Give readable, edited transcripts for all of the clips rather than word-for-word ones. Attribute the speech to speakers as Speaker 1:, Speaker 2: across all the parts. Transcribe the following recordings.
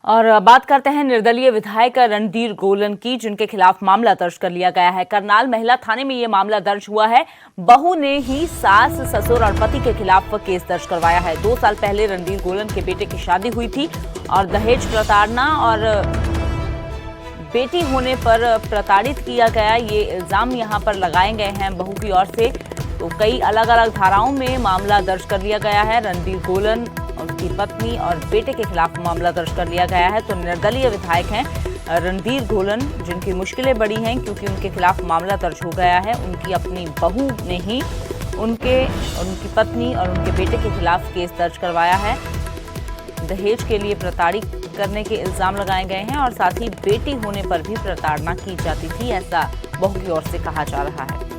Speaker 1: और बात करते हैं निर्दलीय विधायक रणधीर गोलन की, जिनके खिलाफ मामला दर्ज कर लिया गया है। करनाल महिला थाने में ये मामला दर्ज हुआ है। बहू ने ही सास, ससुर और पति के खिलाफ केस दर्ज करवाया है। 2 साल पहले रणधीर गोलन के बेटे की शादी हुई थी और दहेज प्रताड़ना और बेटी होने पर प्रताड़ित किया गया, ये इल्जाम यहाँ पर लगाए गए हैं बहू की ओर से। तो कई अलग अलग धाराओं में मामला दर्ज कर लिया गया है। रणधीर गोलन, उनकी पत्नी और बेटे के खिलाफ मामला दर्ज कर लिया गया है। तो निर्दलीय विधायक हैं रणधीर गोलन, जिनकी मुश्किलें बड़ी हैं क्योंकि उनके खिलाफ मामला दर्ज हो गया है। उनकी अपनी बहू ने ही उनकी पत्नी और उनके बेटे के खिलाफ केस दर्ज करवाया है। दहेज के लिए प्रताड़ित करने के इल्जाम लगाए गए हैं और साथ ही बेटी होने पर भी प्रताड़ना की जाती थी, ऐसा बहू की ओर से कहा जा रहा है।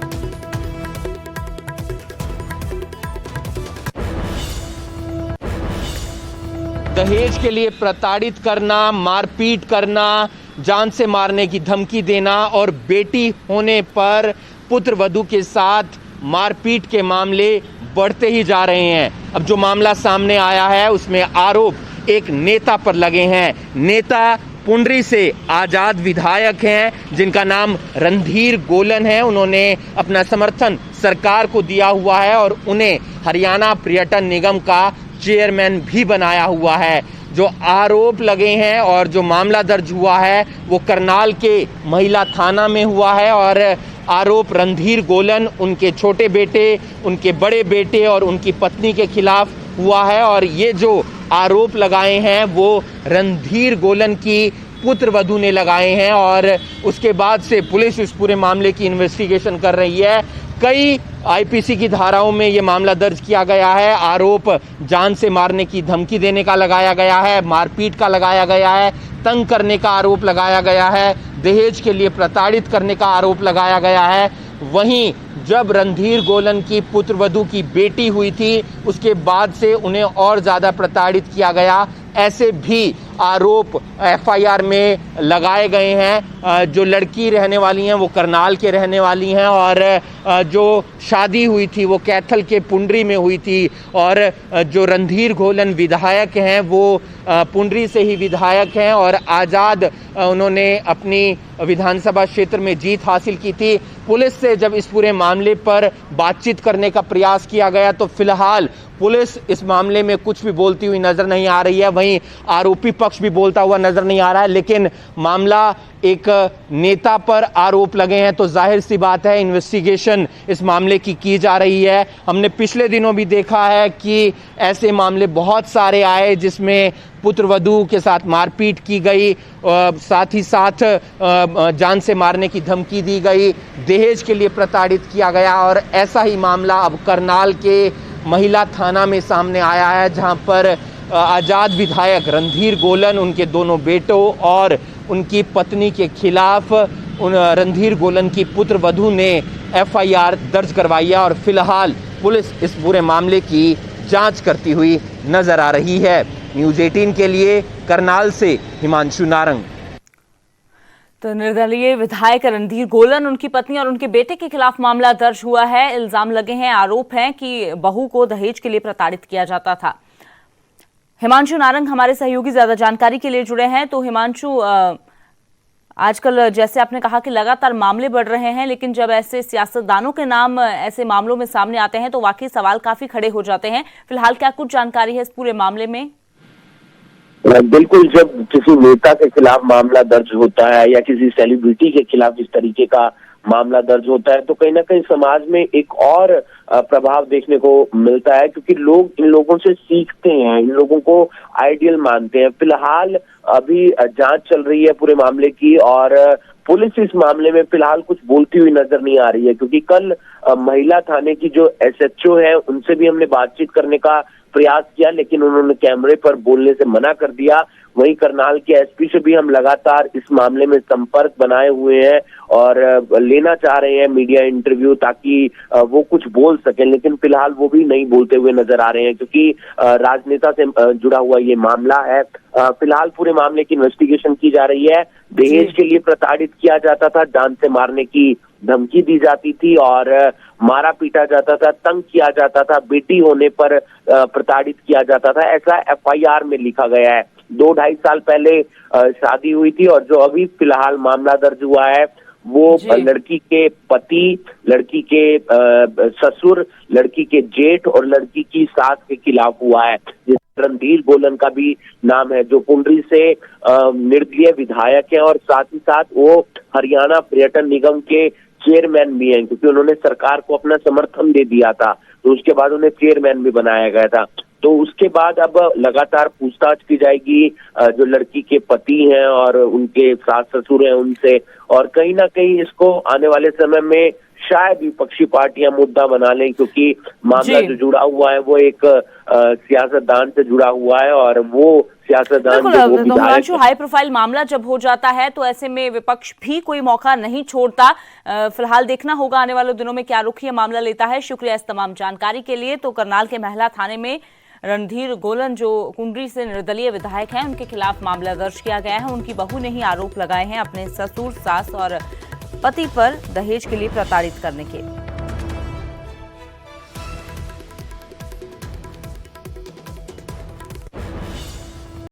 Speaker 2: दहेज के लिए प्रताड़ित करना, मारपीट करना, जान से मारने की धमकी देना और बेटी होने पर पुत्रवधू के साथ मारपीट के मामले बढ़ते ही जा रहे हैं। अब जो मामला सामने आया है उसमें आरोप एक नेता पर लगे हैं। नेता पुंडरी से आजाद विधायक हैं जिनका नाम रणधीर गोलन है। उन्होंने अपना समर्थन सरकार को दिया हुआ है और उन्हें हरियाणा पर्यटन निगम का चेयरमैन भी बनाया हुआ है। जो आरोप लगे हैं और जो मामला दर्ज हुआ है वो करनाल के महिला थाना में हुआ है और आरोप रणधीर गोलन, उनके छोटे बेटे, उनके बड़े बेटे और उनकी पत्नी के खिलाफ हुआ है। और ये जो आरोप लगाए हैं वो रणधीर गोलन की पुत्रवधू ने लगाए हैं और उसके बाद से पुलिस इस पूरे मामले की इन्वेस्टिगेशन कर रही है। कई आईपीसी की धाराओं में ये मामला दर्ज किया गया है। आरोप जान से मारने की धमकी देने का लगाया गया है, मारपीट का लगाया गया है, तंग करने का आरोप लगाया गया है, दहेज के लिए प्रताड़ित करने का आरोप लगाया गया है। वहीं जब रणधीर गोलन की पुत्रवधू की बेटी हुई थी उसके बाद से उन्हें और ज़्यादा प्रताड़ित किया गया, ऐसे भी आरोप एफआईआर में लगाए गए हैं। जो लड़की रहने वाली हैं वो करनाल के रहने वाली हैं और जो शादी हुई थी वो कैथल के पुंडरी में हुई थी और जो रणधीर गोलन विधायक हैं वो पुंडरी से ही विधायक हैं और आज़ाद उन्होंने अपनी विधानसभा क्षेत्र में जीत हासिल की थी। पुलिस से जब इस पूरे मामले पर बातचीत करने का प्रयास किया गया तो फिलहाल पुलिस इस मामले में कुछ भी बोलती हुई नजर नहीं आ रही है। वहीं आरोपी पक्ष भी बोलता हुआ नजर नहीं आ रहा है। लेकिन मामला एक नेता पर आरोप लगे हैं तो जाहिर सी बात है इन्वेस्टिगेशन इस मामले की जा रही है। हमने पिछले दिनों भी देखा है कि ऐसे मामले बहुत सारे आए जिसमें पुत्रवधू के साथ मारपीट की गई, साथ ही साथ जान से मारने की धमकी दी गई, दहेज के लिए प्रताड़ित किया गया। और ऐसा ही मामला अब करनाल के महिला थाना में सामने आया है जहां पर आजाद विधायक रणधीर गोलन, उनके दोनों बेटों और उनकी पत्नी के खिलाफ रणधीर गोलन की पुत्रवधू ने एफआईआर दर्ज करवाई है और फिलहाल पुलिस इस पूरे मामले की जांच करती हुई नजर आ रही है। न्यूज़ 18 के लिए करनाल से हिमांशु नारंग।
Speaker 1: तो निर्दलीय विधायक रणधीर गोलन, उनकी पत्नी और उनके बेटे के खिलाफ मामला दर्ज हुआ है। इल्जाम लगे हैं, आरोप हैं कि बहू को दहेज के लिए प्रताड़ित किया जाता था। हिमांशु नारंग हमारे सहयोगी ज्यादा जानकारी के लिए जुड़े हैं। तो हिमांशु, आजकल जैसे आपने कहा कि लगातार मामले बढ़ रहे हैं, लेकिन जब ऐसे सियासतदानों के नाम ऐसे मामलों में सामने आते हैं तो वाकई सवाल काफी खड़े हो जाते हैं। फिलहाल क्या कुछ जानकारी है इस पूरे मामले में?
Speaker 3: बिल्कुल, जब किसी नेता के खिलाफ मामला दर्ज होता है या किसी सेलिब्रिटी के खिलाफ इस तरीके का मामला दर्ज होता है तो कहीं ना कहीं समाज में एक और प्रभाव देखने को मिलता है, क्योंकि लोग इन लोगों से सीखते हैं, इन लोगों को आइडियल मानते हैं। फिलहाल अभी जांच चल रही है पूरे मामले की और पुलिस इस मामले में फिलहाल कुछ बोलती हुई नजर नहीं आ रही है, क्योंकि कल महिला थाने की जो एसएचओ है उनसे भी हमने बातचीत करने का प्रयास किया लेकिन उन्होंने कैमरे पर बोलने से मना कर दिया। वहीं करनाल के एसपी से भी हम लगातार इस मामले में संपर्क बनाए हुए हैं और लेना चाह रहे हैं मीडिया इंटरव्यू ताकि वो कुछ बोल सकें, लेकिन फिलहाल वो भी नहीं बोलते हुए नजर आ रहे हैं क्योंकि राजनेता से जुड़ा हुआ ये मामला है। फिलहाल पूरे मामले की इन्वेस्टिगेशन की जा रही है। दहेज के लिए प्रताड़ित किया जाता था, जान से मारने की धमकी दी जाती थी और मारा पीटा जाता था, तंग किया जाता था, बेटी होने पर प्रताड़ित किया जाता था, ऐसा एफआईआर में लिखा गया है। 2-2.5 साल पहले शादी हुई थी, और जो अभी फिलहाल मामला दर्ज हुआ है वो लड़की के पति, लड़की के ससुर, लड़की के जेठ और लड़की की सास के खिलाफ हुआ है। रणधीर गोलन का भी नाम है, जो पुंडरी से निर्दलीय विधायक है और साथ ही साथ वो हरियाणा पर्यटन निगम के चेयरमैन भी हैं, क्योंकि उन्होंने सरकार को अपना समर्थन दे दिया था, तो उसके बाद उन्हें चेयरमैन भी बनाया गया था। तो उसके बाद अब लगातार पूछताछ की जाएगी जो लड़की के पति हैं और उनके सास ससुर हैं उनसे, और कहीं ना कहीं इसको आने वाले समय में शायद विपक्षी पार्टियां मुद्दा बना लें, क्योंकि मामला जो जुड़ा हुआ है वो एक सियासतदान से जुड़ा हुआ है, और वो सियासतदान
Speaker 1: हिमांशु, हाई प्रोफाइल मामला जब हो जाता है तो ऐसे में विपक्ष भी कोई मौका नहीं छोड़ता। फिलहाल देखना होगा आने वाले दिनों में क्या रुख ये मामला लेता है। शुक्रिया इस तमाम जानकारी के लिए। तो करनाल के महिला थाने में रणधीर गोलन जो कुंडरी से निर्दलीय विधायक हैं, उनके खिलाफ मामला दर्ज किया गया है। उनकी बहू ने ही आरोप लगाए हैं अपने ससुर, सास और पति पर दहेज के लिए प्रताड़ित करने के।